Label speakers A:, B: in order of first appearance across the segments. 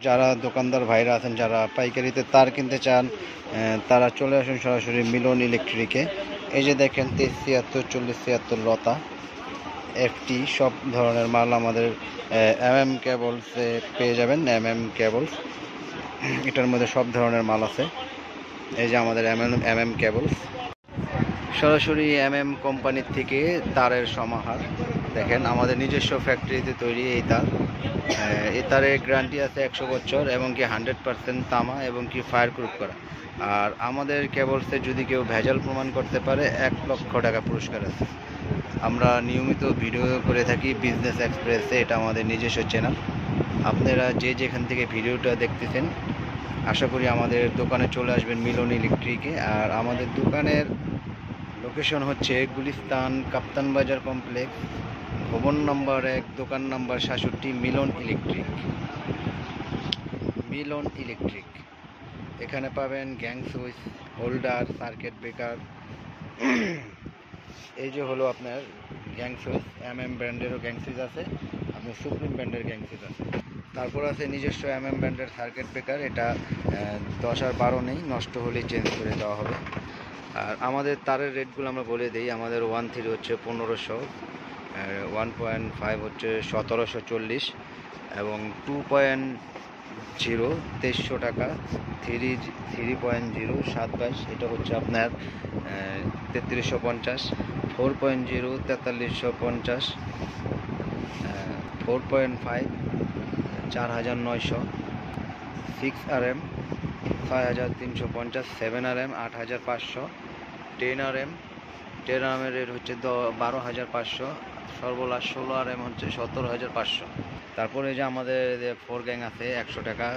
A: যারা দোকানদার ভাইরা আছেন, যারা পাইকারিতে তার কিনতে চান, তারা চলে আসুন সরাসরি মিলন ইলেকট্রিকে। এই যে দেখেন 23, 76, 40, 76 লতা FT সব ধরনের মাল আমাদের কেবলসে পেয়ে যাবেন। কেবলস, এটার মধ্যে সব ধরনের মাল আছে। এই যে আমাদের কেবলস, সরাসরি কোম্পানির থেকে তারের সমাহার। দেখেন আমাদের নিজস্ব ফ্যাক্টরিতে তৈরি এই তার। এই তারের গ্যারান্টি আছে 100 বছর এবং কি 100% তামা এবং কি ফায়ার প্রুফ করা। আর আমাদের কেবলসে যদি কেউ ভেজাল প্রমাণ করতে পারে 1 লক্ষ টাকা পুরস্কার আছে। আমরা নিয়মিত ভিডিও করে থাকি বিজনেস এক্সপ্রেসে, এটা আমাদের নিজস্ব চ্যানেল। আপনারা যে যেখান থেকে ভিডিওটা দেখতেছেন, আশা করি আমাদের দোকানে চলে আসবেন মিলন ইলেকট্রিকে। আর আমাদের দোকানের লোকেশন হচ্ছে গুলিস্তান কাপ্তান বাজার কমপ্লেক্স, ভবন নম্বর 1, দোকান নম্বর 67, মিলন ইলেকট্রিক। এখানে পাবেন gang switch, holder, circuit breaker. এই যে হলো আপনার গ্যাং সুইচ, ব্র্যান্ডেরও গ্যাং সুইচ আছে, আপনার সুপ্রিম ব্র্যান্ডের গ্যাং সুইচ আছে। তারপর আছে নিজস্ব ব্র্যান্ডের সার্কিট ব্রেকার। এটা 10 আর 12 নেই, নষ্ট হলেই চেঞ্জ করে দেওয়া হবে। আর আমাদের তারের রেটগুলো আমরা বলে দিই। আমাদের 1.3 হচ্ছে 1500, 1.5 হচ্ছে 1740 এবং 2.0 2300 টাকা, 3.0 722, এটা হচ্ছে আপনার 3350, 4.0 4350, 4.5 4900, 6RM 6350, 7RM 8500, 10RM এর রেট হচ্ছে 12500, সর্বলাস্ট 16RM হচ্ছে 17500। তারপরে যে আমাদের 4 গ্যাং আছে 100 টাকা,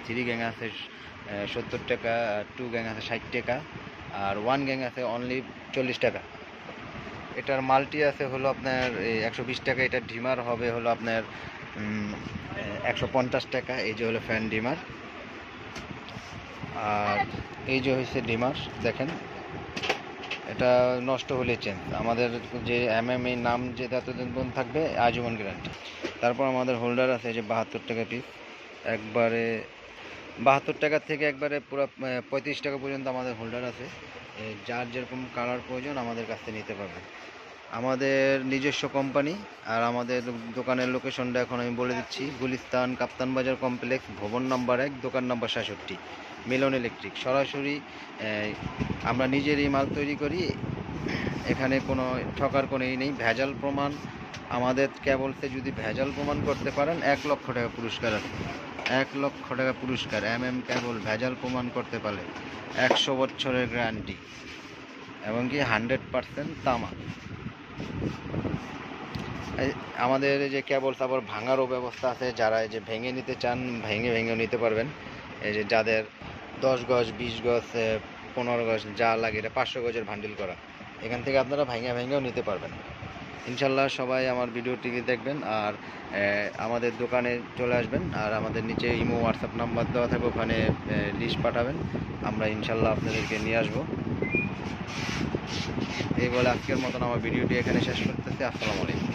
A: 3 গ্যাং আছে 70 টাকা, 2 গ্যাং আছে 60 টাকা, আর 1 গ্যাং আছে অনলি 40 টাকা। এটার মাল্টি আছে হলো আপনার 120 টাকা। এটা ডিমার হবে হলো আপনার 150 টাকা। এই যে হলো ফ্যান ডিমার। আর এই যে হচ্ছে ডিমার, দেখেন এটা নষ্ট হলে চেঞ্জ। আমাদের যে এই নাম যে যতদিন পর্যন্ত থাকবে আজীবন গ্যারান্টি। তারপর আমাদের হোল্ডার আছে যে 72 টাকা পিস, একবারে 72 টাকা থেকে একবারে পুরো 35 টাকা পর্যন্ত আমাদের হোল্ডার আছে। যার যেরকম কালার প্রয়োজন আমাদের কাছ থেকে নিতে পারবে। আমাদের নিজস্ব কোম্পানি। আর আমাদের দোকানের লোকেশনটা এখন আমি বলে দিচ্ছি, গুলিস্তান কাপ্তান বাজার কমপ্লেক্স, ভবন নম্বর 1, দোকান নম্বর 67, মিলন ইলেকট্রিক। সরাসরি আমরা নিজেরই মাল তৈরি করি, এখানে কোনো ঠকার কোনো নেই। ভেজাল প্রমাণ আমাদের কেবলসে যদি ভেজাল প্রমাণ করতে পারেন 1 লক্ষ টাকা পুরস্কার আছে। 1 লক্ষ টাকা পুরস্কার। কেবল ভেজাল প্রমাণ করতে পারলে 100 বছরের গ্যারান্টি এবং কি 100% তামা। আমাদের যে কেবলস আবার ভাঙারও ব্যবস্থা আছে। যারা এই যে ভেঙে নিতে চান ভেঙেও নিতে পারবেন। এই যে যাদের 10 গজ 20 গজ 15 গজ যা লাগে, এটা 500 গজের বান্ডিল করা, এখান থেকে আপনারা ভেঙেও নিতে পারবেন। ইনশাল্লাহ সবাই আমার ভিডিওটিকে দেখবেন আর আমাদের দোকানে চলে আসবেন। আর আমাদের নিচে ইমো হোয়াটসঅ্যাপ নাম্বার দেওয়া থাকবে, ওখানে লিস্ট পাঠাবেন, আমরা ইনশাল্লাহ আপনাদেরকে নিয়ে আসবো। এই বলে আজকের মতন আমার ভিডিওটি এখানে শেষ করতেছি। আসসালামু আলাইকুম।